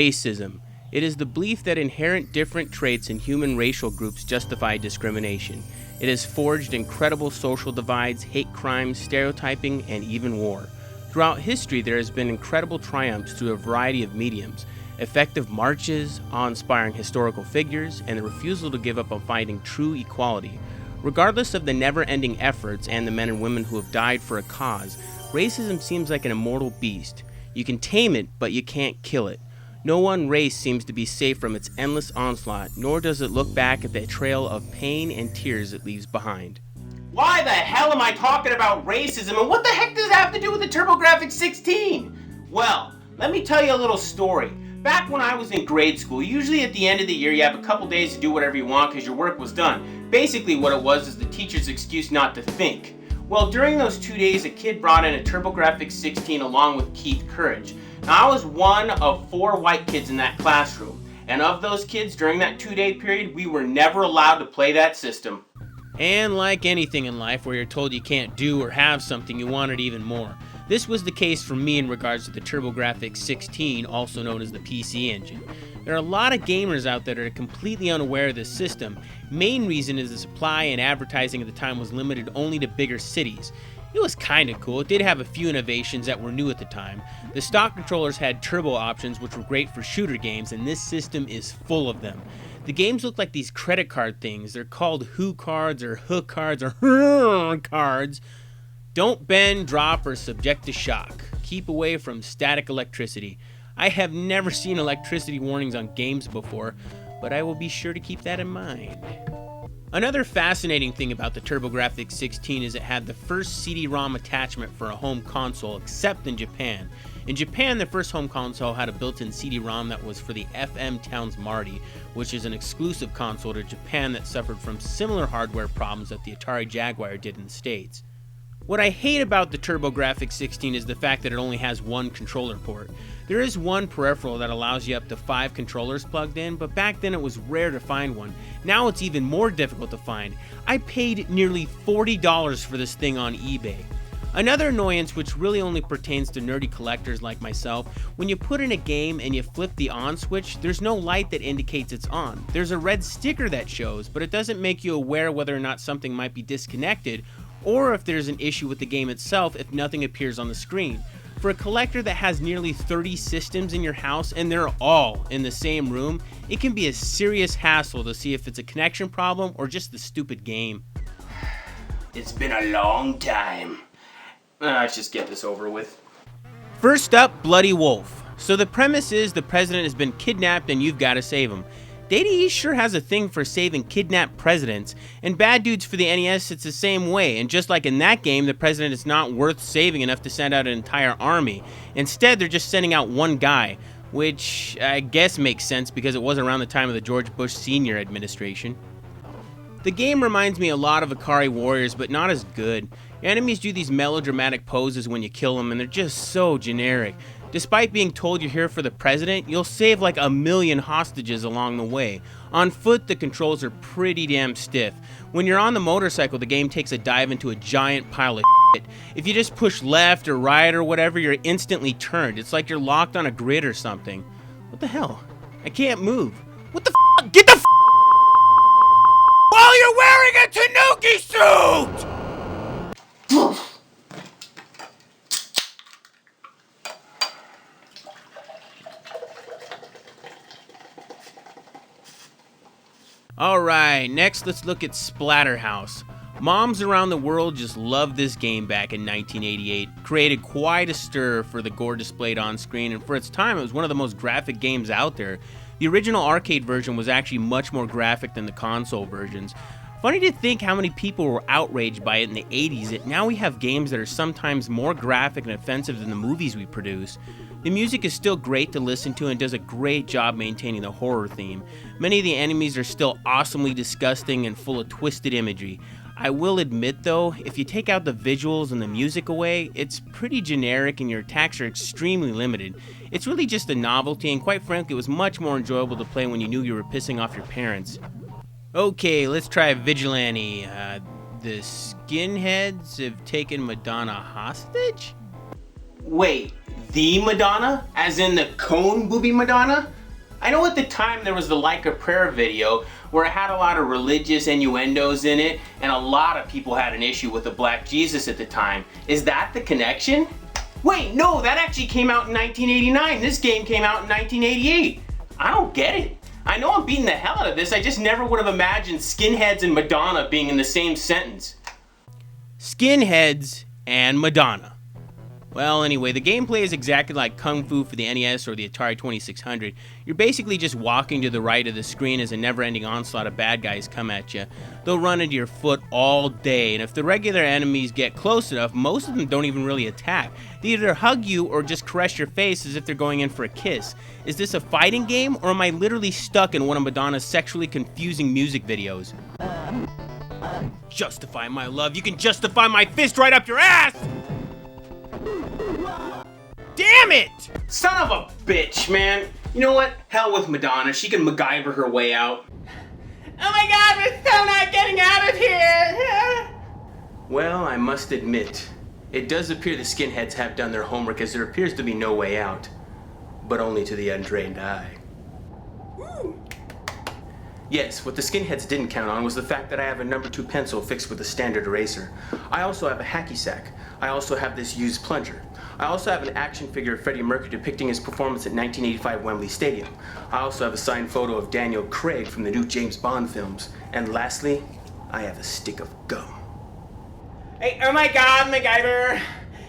Racism. It is the belief that inherent different traits in human racial groups justify discrimination. It has forged incredible social divides, hate crimes, stereotyping, and even war. Throughout history, there has been incredible triumphs through a variety of mediums, effective marches, awe-inspiring historical figures, and the refusal to give up on fighting true equality. Regardless of the never-ending efforts and the men and women who have died for a cause, racism seems like an immortal beast. You can tame it, but you can't kill it. No one race seems to be safe from its endless onslaught, nor does it look back at the trail of pain and tears it leaves behind. Why the hell am I talking about racism, and what the heck does it have to do with the Turbografx 16? Well, let me tell you a little story. Back when I was in grade school, usually at the end of the year you have a couple days to do whatever you want because your work was done. Basically what it was is the teacher's excuse not to think. Well, during those 2 days, a kid brought in a Turbografx 16 along with Keith Courage. Now, I was one of 4 white kids in that classroom, and of those kids during that 2-day period, we were never allowed to play that system. And like anything in life where you're told you can't do or have something, you want it even more. This was the case for me in regards to the Turbografx 16, also known as the PC engine. There are a lot of gamers out there that are completely unaware of this system. Main reason is the supply and advertising at the time was limited only to bigger cities. It was kinda cool. It did have a few innovations that were new at the time. The stock controllers had turbo options which were great for shooter games, and this system is full of them. The games look like these credit card things. They're called Who cards or Hook cards or cards. Don't bend, drop, or subject to shock. Keep away from static electricity. I have never seen electricity warnings on games before, but I will be sure to keep that in mind. Another fascinating thing about the Turbografx 16 is it had the first CD-ROM attachment for a home console, except in Japan. In Japan, the first home console had a built-in CD-ROM that was for the FM Towns Marty, which is an exclusive console to Japan that suffered from similar hardware problems that the Atari Jaguar did in the States. What I hate about the Turbografx 16 is the fact that it only has one controller port. There is one peripheral that allows you up to 5 controllers plugged in, but back then it was rare to find one. Now it's even more difficult to find. I paid nearly $40 for this thing on eBay. Another annoyance, which really only pertains to nerdy collectors like myself, when you put in a game and you flip the on switch, there's no light that indicates it's on. There's a red sticker that shows, but it doesn't make you aware whether or not something might be disconnected, or if there's an issue with the game itself if nothing appears on the screen. For a collector that has nearly 30 systems in your house and they're all in the same room, it can be a serious hassle to see if it's a connection problem or just the stupid game. It's been a long time. Let's just get this over with. First up, Bloody Wolf. So the premise is the president has been kidnapped and you've got to save him. Data East sure has a thing for saving kidnapped presidents, and Bad Dudes for the NES it's the same way, and just like in that game, the president is not worth saving enough to send out an entire army. Instead, they're just sending out one guy, which I guess makes sense because it was around the time of the George Bush Sr. administration. The game reminds me a lot of Ikari Warriors, but not as good. Enemies do these melodramatic poses when you kill them, and they're just so generic. Despite being told you're here for the president, you'll save like 1 million hostages along the way. On foot, the controls are pretty damn stiff. When you're on the motorcycle, the game takes a dive into a giant pile of shit. If you just push left or right or whatever, you're instantly turned. It's like you're locked on a grid or something. What the hell? I can't move. What the f***? Get the f***! While you're wearing a Tanuki suit! Alright, next let's look at Splatterhouse. Moms around the world just loved this game back in 1988. Created quite a stir for the gore displayed on screen, and for its time it was one of the most graphic games out there. The original arcade version was actually much more graphic than the console versions. Funny to think how many people were outraged by it in the 80s, that now we have games that are sometimes more graphic and offensive than the movies we produce. The music is still great to listen to and does a great job maintaining the horror theme. Many of the enemies are still awesomely disgusting and full of twisted imagery. I will admit though, if you take out the visuals and the music away, it's pretty generic and your attacks are extremely limited. It's really just a novelty, and quite frankly it was much more enjoyable to play when you knew you were pissing off your parents. Okay, let's try Vigilante. The skinheads have taken Madonna hostage? Wait, the Madonna? As in the cone booby Madonna? I know at the time there was the Like a Prayer video where it had a lot of religious innuendos in it, and a lot of people had an issue with the Black Jesus at the time. Is that the connection? Wait, no, that actually came out in 1989. This game came out in 1988. I don't get it. I know I'm beating the hell out of this, I just never would have imagined skinheads and Madonna being in the same sentence. Skinheads and Madonna. Well, anyway, the gameplay is exactly like Kung Fu for the NES or the Atari 2600. You're basically just walking to the right of the screen as a never-ending onslaught of bad guys come at you. They'll run into your foot all day, and if the regular enemies get close enough, most of them don't even really attack. They either hug you or just caress your face as if they're going in for a kiss. Is this a fighting game, or am I literally stuck in one of Madonna's sexually confusing music videos? Justify my love. You can justify my fist right up your ass! Damn it! Son of a bitch, man. You know what? Hell with Madonna. She can MacGyver her way out. Oh my god, we're still not getting out of here! Well, I must admit, it does appear the skinheads have done their homework, as there appears to be no way out. But only to the untrained eye. Woo. Yes, what the skinheads didn't count on was the fact that I have a number 2 pencil fixed with a standard eraser. I also have a hacky sack. I also have this used plunger. I also have an action figure of Freddie Mercury depicting his performance at 1985 Wembley Stadium. I also have a signed photo of Daniel Craig from the new James Bond films. And lastly, I have a stick of gum. Hey, oh my god, MacGyver!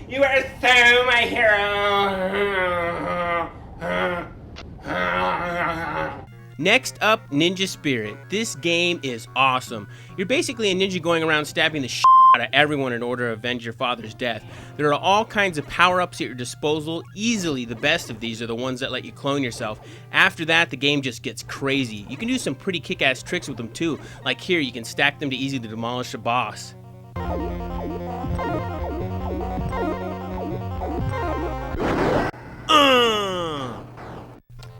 You are so my hero! Next up, Ninja Spirit. This game is awesome. You're basically a ninja going around stabbing the shit out of everyone in order to avenge your father's death. There are all kinds of power-ups at your disposal. Easily the best of these are the ones that let you clone yourself. After that, the game just gets crazy. You can do some pretty kick-ass tricks with them too. Like here, you can stack them to easily demolish a boss.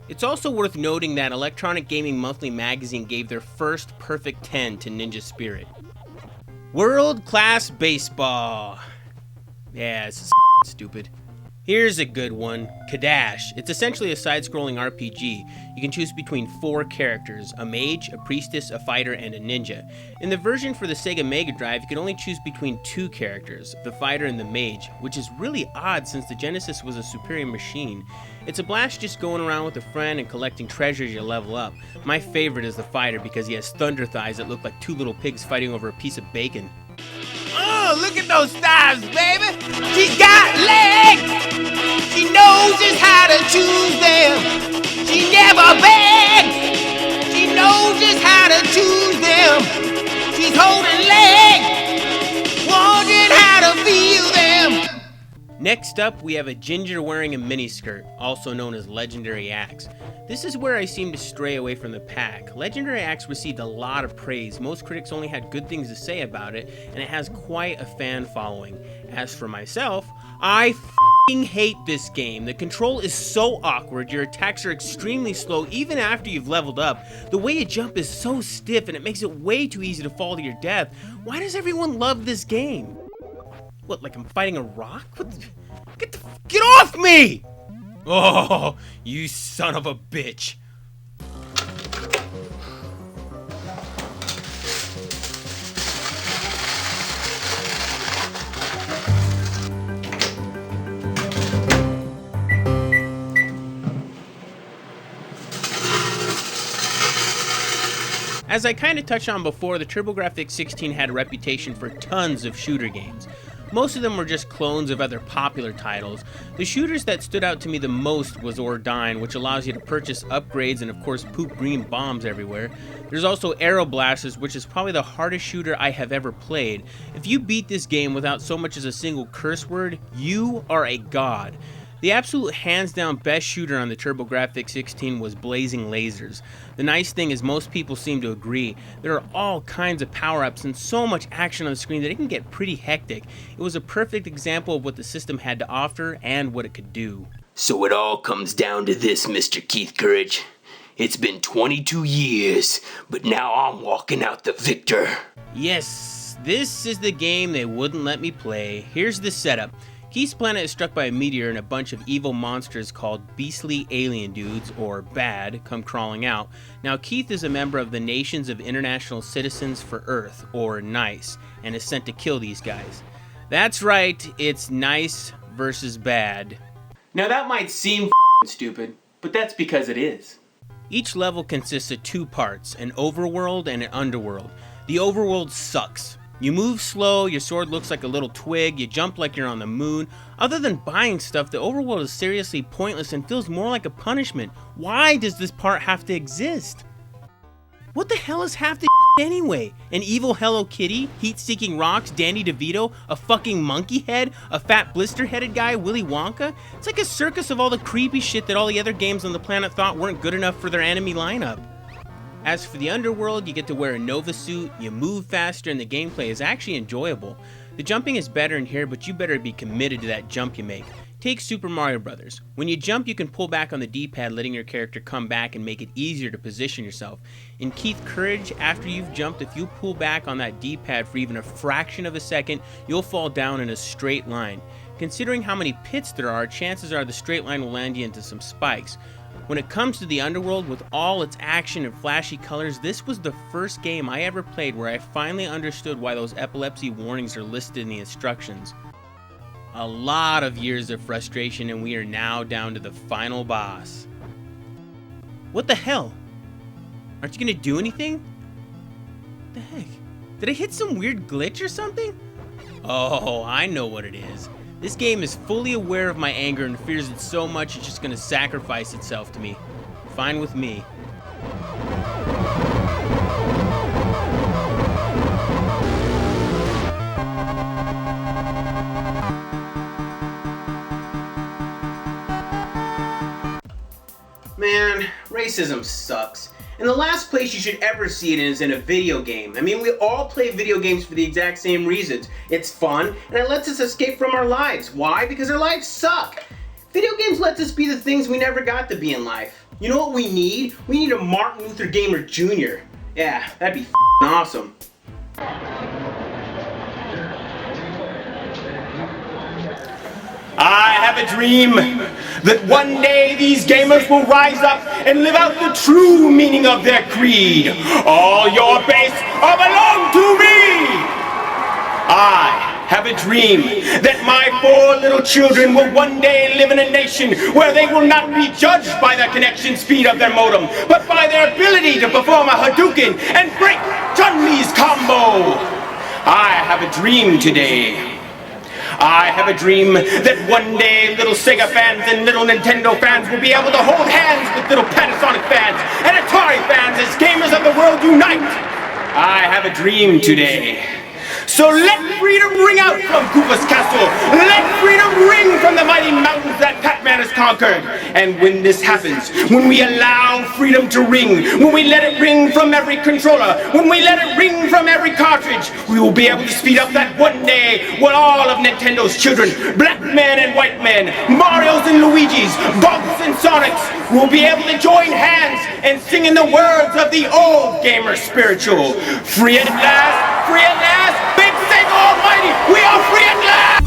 It's also worth noting that Electronic Gaming Monthly magazine gave their first perfect 10 to Ninja Spirit. World Class Baseball. Yeah, this is stupid. Here's a good one, Kadash. It's essentially a side-scrolling RPG. You can choose between 4 characters, a mage, a priestess, a fighter, and a ninja. In the version for the Sega Mega Drive, you can only choose between 2 characters, the fighter and the mage, which is really odd since the Genesis was a superior machine. It's a blast just going around with a friend and collecting treasures you level up. My favorite is the fighter because he has thunder thighs that look like 2 little pigs fighting over a piece of bacon. Oh, look at those thighs, baby! She's got legs! She knows just how to choose them! She never begs! She knows just how to choose them! She's holding legs! Wondering how to feel them! Next up, we have a ginger wearing a miniskirt, also known as Legendary Axe. This is where I seem to stray away from the pack. Legendary Axe received a lot of praise. Most critics only had good things to say about it, and it has quite a fan following. As for myself, I f***ing hate this game. The control is so awkward, your attacks are extremely slow even after you've leveled up. The way you jump is so stiff and it makes it way too easy to fall to your death. Why does everyone love this game? What, like I'm fighting a rock? What the, get off me! Oh, you son of a bitch. As I kind of touched on before, the Turbografx 16 had a reputation for tons of shooter games. Most of them were just clones of other popular titles. The shooters that stood out to me the most was Ordyne, which allows you to purchase upgrades and of course poop green bombs everywhere. There's also Aeroblasters, which is probably the hardest shooter I have ever played. If you beat this game without so much as a single curse word, you are a god. The absolute hands-down best shooter on the Turbografx 16 was Blazing Lasers. The nice thing is most people seem to agree. There are all kinds of power-ups and so much action on the screen that it can get pretty hectic. It was a perfect example of what the system had to offer and what it could do. So it all comes down to this, Mr. Keith Courage. It's been 22 years, but now I'm walking out the victor. Yes, this is the game they wouldn't let me play. Here's the setup. Keith's planet is struck by a meteor and a bunch of evil monsters called beastly alien dudes, or BAD, come crawling out. Now Keith is a member of the Nations of International Citizens for Earth, or NICE, and is sent to kill these guys. That's right, it's nice versus bad. Now that might seem stupid, but that's because it is. Each level consists of 2 parts, an overworld and an underworld. The overworld sucks. You move slow, your sword looks like a little twig, you jump like you're on the moon. Other than buying stuff, the overworld is seriously pointless and feels more like a punishment. Why does this part have to exist? What the hell is half the anyway? An evil Hello Kitty, heat-seeking rocks, Danny DeVito, a fucking monkey head, a fat blister-headed guy, Willy Wonka? It's like a circus of all the creepy shit that all the other games on the planet thought weren't good enough for their enemy lineup. As for the underworld, you get to wear a Nova suit, you move faster, and the gameplay is actually enjoyable. The jumping is better in here, but you better be committed to that jump you make. Take Super Mario Bros. When you jump, you can pull back on the D-pad, letting your character come back and make it easier to position yourself. In Keith Courage, after you've jumped, if you pull back on that D-pad for even a fraction of a second, you'll fall down in a straight line. Considering how many pits there are, chances are the straight line will land you into some spikes. When it comes to the underworld, with all its action and flashy colors, this was the first game I ever played where I finally understood why those epilepsy warnings are listed in the instructions. A lot of years of frustration, and we are now down to the final boss. What the hell? Aren't you gonna do anything? What the heck? Did I hit some weird glitch or something? Oh, I know what it is. This game is fully aware of my anger and fears it so much it's just gonna sacrifice itself to me. Fine with me. Man, racism sucks. And the last place you should ever see it is in a video game. I mean, we all play video games for the exact same reasons. It's fun, and it lets us escape from our lives. Why? Because our lives suck. Video games lets us be the things we never got to be in life. You know what we need? We need a Martin Luther Gamer Jr. Yeah, that'd be awesome. I have a dream that one day these gamers will rise up and live out the true meaning of their creed. All your base are belong to me. I have a dream that my 4 little children will one day live in a nation where they will not be judged by the connection speed of their modem, but by their ability to perform a Hadouken and break Chun-Li's combo. I have a dream today. I have a dream that one day little Sega fans and little Nintendo fans will be able to hold hands with little Panasonic fans and Atari fans as gamers of the world unite. I have a dream today. So let freedom ring out from Koopa's castle. Let freedom ring from the mighty mountains that Pac-Man has conquered. And when this happens, when we allow freedom to ring, when we let it ring from every controller, when we let it ring from every cartridge, we will be able to speed up that one day when all of Nintendo's children, black men and white men, Marios and Luigis, Bugs and Sonics, will be able to join hands and sing in the words of the old gamer spiritual. Free at last, free at last. Big Sega Almighty, we are free at last!